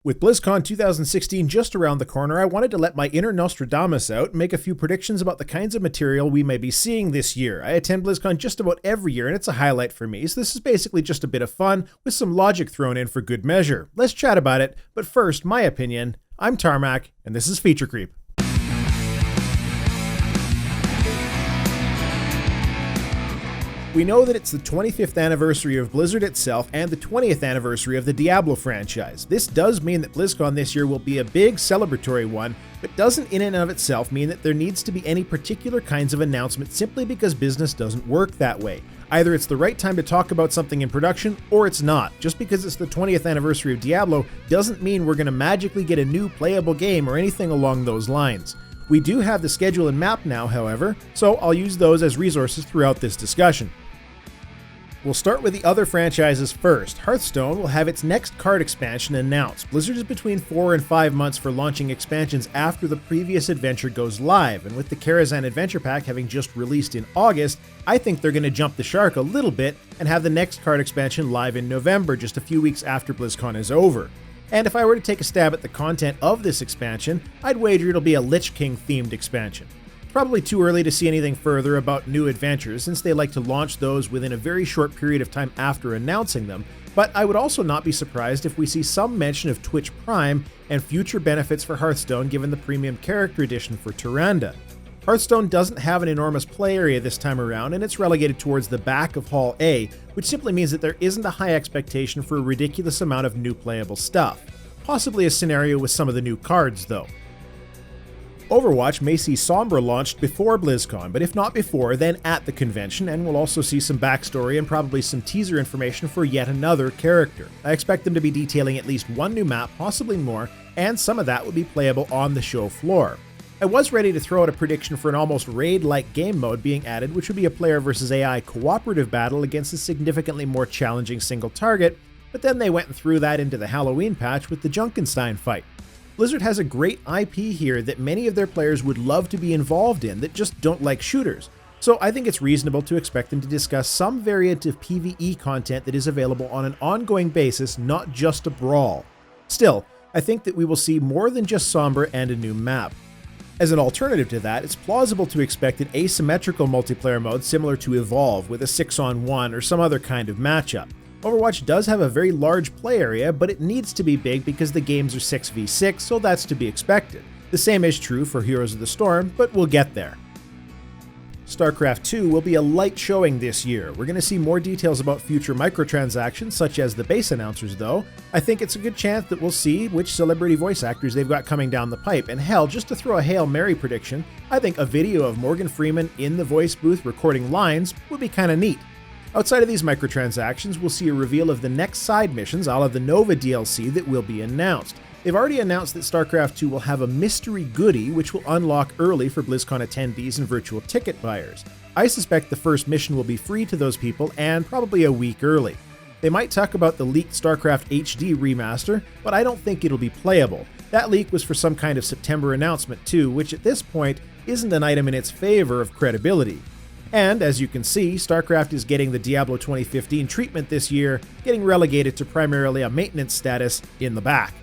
With BlizzCon 2016 just around the corner, I wanted to let my inner Nostradamus out and make a few predictions about the kinds of material we may be seeing this year. I attend BlizzCon just about every year and it's a highlight for me, so this is basically just a bit of fun with some logic thrown in for good measure. Let's chat about it, but first, my opinion. I'm Tarmack, and this is Feature Creep. We know that it's the 25th anniversary of Blizzard itself and the 20th anniversary of the Diablo franchise. This does mean that BlizzCon this year will be a big celebratory one, but doesn't in and of itself mean that there needs to be any particular kinds of announcement simply because business doesn't work that way. Either it's the right time to talk about something in production, or it's not. Just because it's the 20th anniversary of Diablo doesn't mean we're going to magically get a new playable game or anything along those lines. We do have the schedule and map now, however, so I'll use those as resources throughout this discussion. We'll start with the other franchises first. Hearthstone will have its next card expansion announced. Blizzard is between 4 and 5 months for launching expansions after the previous adventure goes live, and with the Karazhan Adventure Pack having just released in August, I think they're going to jump the shark a little bit and have the next card expansion live in November, just a few weeks after BlizzCon is over. And if I were to take a stab at the content of this expansion, I'd wager it'll be a Lich King themed expansion. Probably too early to see anything further about new adventures since they like to launch those within a very short period of time after announcing them, but I would also not be surprised if we see some mention of Twitch Prime and future benefits for Hearthstone given the premium character edition for Tyrande. Hearthstone doesn't have an enormous play area this time around and it's relegated towards the back of Hall A, which simply means that there isn't a high expectation for a ridiculous amount of new playable stuff. Possibly a scenario with some of the new cards though. Overwatch may see Sombra launched before BlizzCon, but if not before, then at the convention, and we'll also see some backstory and probably some teaser information for yet another character. I expect them to be detailing at least one new map, possibly more, and some of that will be playable on the show floor. I was ready to throw out a prediction for an almost raid-like game mode being added, which would be a player versus AI cooperative battle against a significantly more challenging single target, but then they went and threw that into the Halloween patch with the Junkenstein fight. Blizzard has a great IP here that many of their players would love to be involved in that just don't like shooters, so I think it's reasonable to expect them to discuss some variant of PvE content that is available on an ongoing basis, not just a brawl. Still, I think that we will see more than just Sombra and a new map. As an alternative to that, it's plausible to expect an asymmetrical multiplayer mode similar to Evolve with a 6-on-1 or some other kind of matchup. Overwatch does have a very large play area, but it needs to be big because the games are 6v6, so that's to be expected. The same is true for Heroes of the Storm, but we'll get there. Starcraft 2 will be a light showing this year. We're going to see more details about future microtransactions, such as the base announcers though. I think it's a good chance that we'll see which celebrity voice actors they've got coming down the pipe, and hell, just to throw a Hail Mary prediction, I think a video of Morgan Freeman in the voice booth recording lines would be kinda neat. Outside of these microtransactions, we'll see a reveal of the next side missions a la the Nova DLC that will be announced. They've already announced that Starcraft 2 will have a mystery goodie which will unlock early for BlizzCon attendees and virtual ticket buyers. I suspect the first mission will be free to those people and probably a week early. They might talk about the leaked Starcraft Hd Remaster, but I don't think it'll be playable. That leak was for some kind of September announcement too, which at this point isn't an item in its favor of credibility. And as you can see, StarCraft is getting the Diablo 2015 treatment this year, getting relegated to primarily a maintenance status in the back.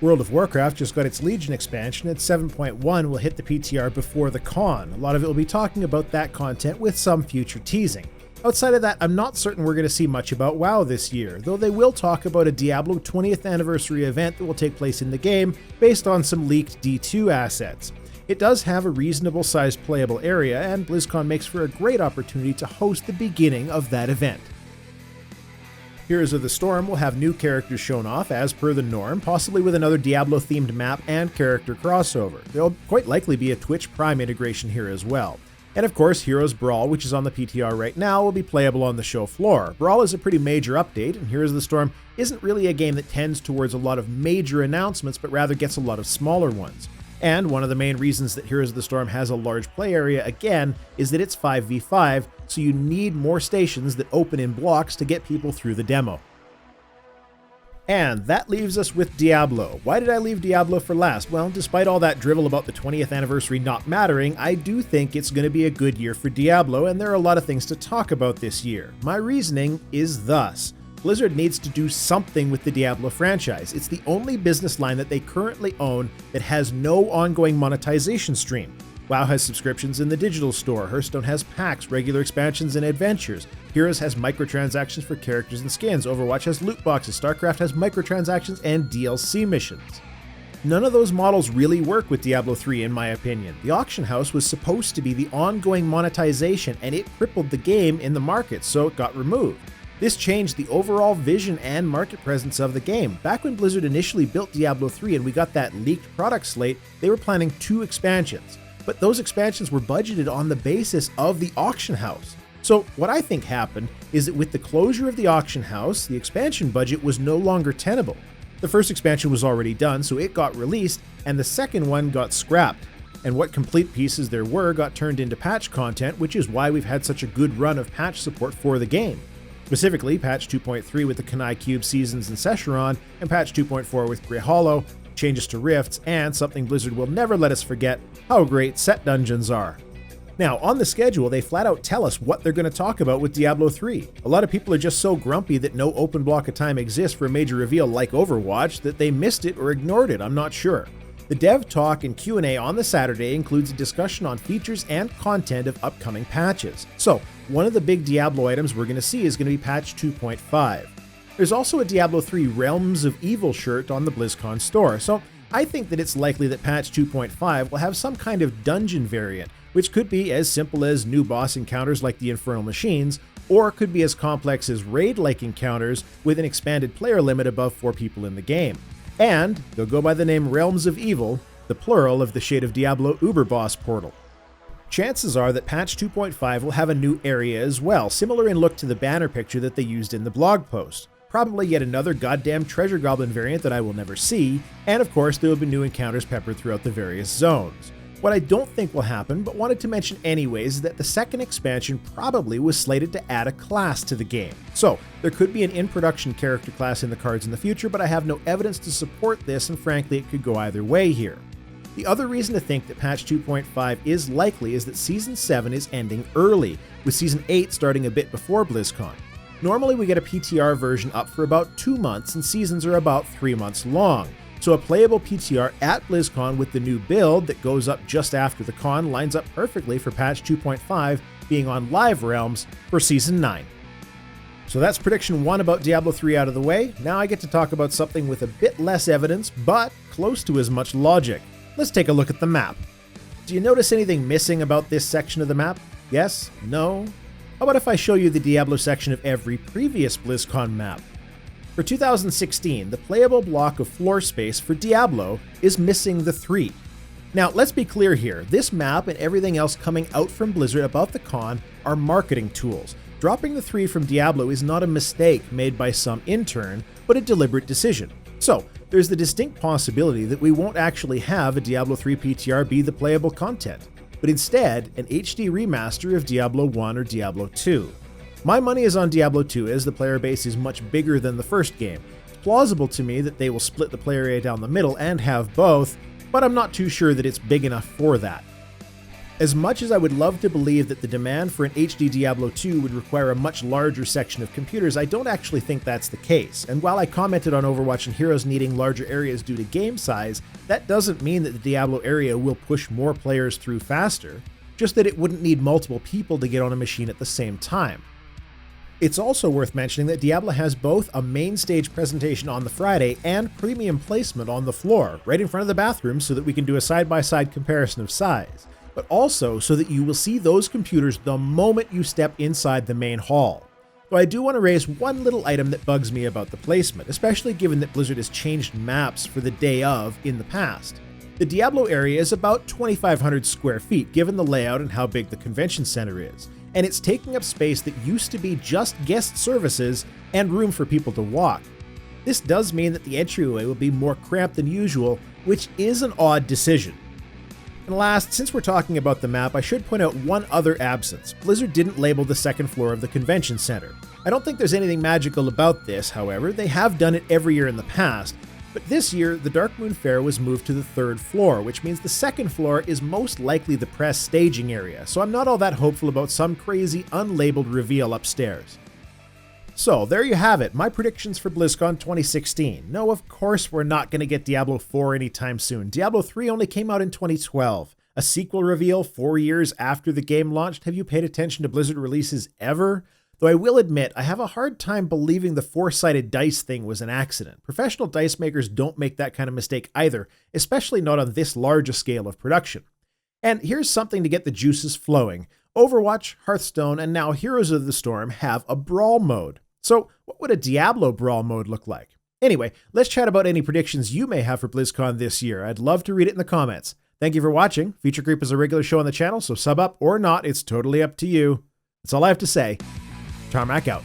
World of Warcraft just got its Legion expansion, and 7.1 will hit the PTR before the con. A lot of it will be talking about that content with some future teasing. Outside of that, I'm not certain we're going to see much about WoW this year, though they will talk about a Diablo 20th anniversary event that will take place in the game based on some leaked D2 assets. It does have a reasonable sized playable area, and BlizzCon makes for a great opportunity to host the beginning of that event. Heroes of the Storm will have new characters shown off as per the norm, possibly with another Diablo themed map and character crossover. There'll quite likely be a Twitch Prime integration here as well. And of course, Heroes Brawl, which is on the PTR right now, will be playable on the show floor. Brawl is a pretty major update, and Heroes of the Storm isn't really a game that tends towards a lot of major announcements, but rather gets a lot of smaller ones. And one of the main reasons that Heroes of the Storm has a large play area, again, is that it's 5v5, so you need more stations that open in blocks to get people through the demo. And that leaves us with Diablo. Why did I leave Diablo for last? Well, despite all that drivel about the 20th anniversary not mattering, I do think it's going to be a good year for Diablo, and there are a lot of things to talk about this year. My reasoning is thus. Blizzard needs to do something with the Diablo franchise. It's the only business line that they currently own that has no ongoing monetization stream. WoW has subscriptions in the digital store, Hearthstone has packs, regular expansions, and adventures. Heroes has microtransactions for characters and skins, Overwatch has loot boxes, Starcraft has microtransactions and DLC missions. None of those models really work with Diablo 3 in my opinion. The auction house was supposed to be the ongoing monetization and it crippled the game in the market, so it got removed. This changed the overall vision and market presence of the game. Back when Blizzard initially built Diablo 3 and we got that leaked product slate, they were planning 2 expansions. But those expansions were budgeted on the basis of the auction house. So what I think happened is that with the closure of the auction house, the expansion budget was no longer tenable. The first expansion was already done, so it got released, and the second one got scrapped. And what complete pieces there were got turned into patch content, which is why we've had such a good run of patch support for the game. Specifically, patch 2.3 with the Kanai Cube Seasons and Sescheron, and patch 2.4 with Grey Hollow, changes to Rifts, and something Blizzard will never let us forget, how great set dungeons are. Now, on the schedule, they flat out tell us what they're going to talk about with Diablo 3. A lot of people are just so grumpy that no open block of time exists for a major reveal like Overwatch that they missed it or ignored it, I'm not sure. The dev talk and Q&A on the Saturday includes a discussion on features and content of upcoming patches. So, one of the big Diablo items we're going to see is going to be patch 2.5. There's also a Diablo 3 Realms of Evil shirt on the BlizzCon store, so I think that it's likely that patch 2.5 will have some kind of dungeon variant, which could be as simple as new boss encounters like the Infernal Machines, or could be as complex as raid-like encounters with an expanded player limit above 4 people in the game. And they'll go by the name Realms of Evil, the plural of the Shade of Diablo Uberboss portal. Chances are that patch 2.5 will have a new area as well, similar in look to the banner picture that they used in the blog post. Probably yet another goddamn treasure goblin variant that I will never see, and of course there will be new encounters peppered throughout the various zones. What I don't think will happen, but wanted to mention anyways, is that the second expansion probably was slated to add a class to the game. So, there could be an in-production character class in the cards in the future, but I have no evidence to support this, and frankly it could go either way here. The other reason to think that patch 2.5 is likely is that Season 7 is ending early, with Season 8 starting a bit before BlizzCon. Normally we get a PTR version up for about 2 months, and seasons are about 3 months long. So a playable PTR at BlizzCon with the new build that goes up just after the con lines up perfectly for patch 2.5 being on Live Realms for Season 9. So that's prediction 1 about Diablo 3 out of the way. Now I get to talk about something with a bit less evidence, but close to as much logic. Let's take a look at the map. Do you notice anything missing about this section of the map? Yes? No? How about if I show you the Diablo section of every previous BlizzCon map? For 2016, the playable block of floor space for Diablo is missing the 3. Now, let's be clear here, this map and everything else coming out from Blizzard about the con are marketing tools. Dropping the 3 from Diablo is not a mistake made by some intern, but a deliberate decision. So, there's the distinct possibility that we won't actually have a Diablo 3 PTR be the playable content, but instead an HD remaster of Diablo 1 or Diablo 2. My money is on Diablo 2 as the player base is much bigger than the first game. It's plausible to me that they will split the player area down the middle and have both, but I'm not too sure that it's big enough for that. As much as I would love to believe that the demand for an HD Diablo 2 would require a much larger section of computers, I don't actually think that's the case. And while I commented on Overwatch and Heroes needing larger areas due to game size, that doesn't mean that the Diablo area will push more players through faster, just that it wouldn't need multiple people to get on a machine at the same time. It's also worth mentioning that Diablo has both a main stage presentation on the Friday and premium placement on the floor, right in front of the bathroom so that we can do a side-by-side comparison of size, but also so that you will see those computers the moment you step inside the main hall. Though I do want to raise one little item that bugs me about the placement, especially given that Blizzard has changed maps for the day of in the past. The Diablo area is about 2,500 square feet given the layout and how big the convention center is, and it's taking up space that used to be just guest services and room for people to walk. This does mean that the entryway will be more cramped than usual, which is an odd decision. And last, since we're talking about the map, I should point out one other absence. Blizzard didn't label the second floor of the convention center. I don't think there's anything magical about this, however. They have done it every year in the past, but this year the Darkmoon Fair was moved to the third floor, which means the second floor is most likely the press staging area, so I'm not all that hopeful about some crazy unlabeled reveal upstairs. So there you have it, my predictions for BlizzCon 2016. No, of course we're not going to get Diablo 4 anytime soon. Diablo 3 only came out in 2012. A sequel reveal 4 years after the game launched. Have you paid attention to Blizzard releases ever? Though I will admit, I have a hard time believing the four-sided dice thing was an accident. Professional dice makers don't make that kind of mistake either, especially not on this large a scale of production. And here's something to get the juices flowing. Overwatch, Hearthstone, and now Heroes of the Storm have a brawl mode. So what would a Diablo brawl mode look like? Anyway, let's chat about any predictions you may have for BlizzCon this year. I'd love to read it in the comments. Thank you for watching. Feature Creep is a regular show on the channel, so sub up or not, it's totally up to you. That's all I have to say. Tarmack out.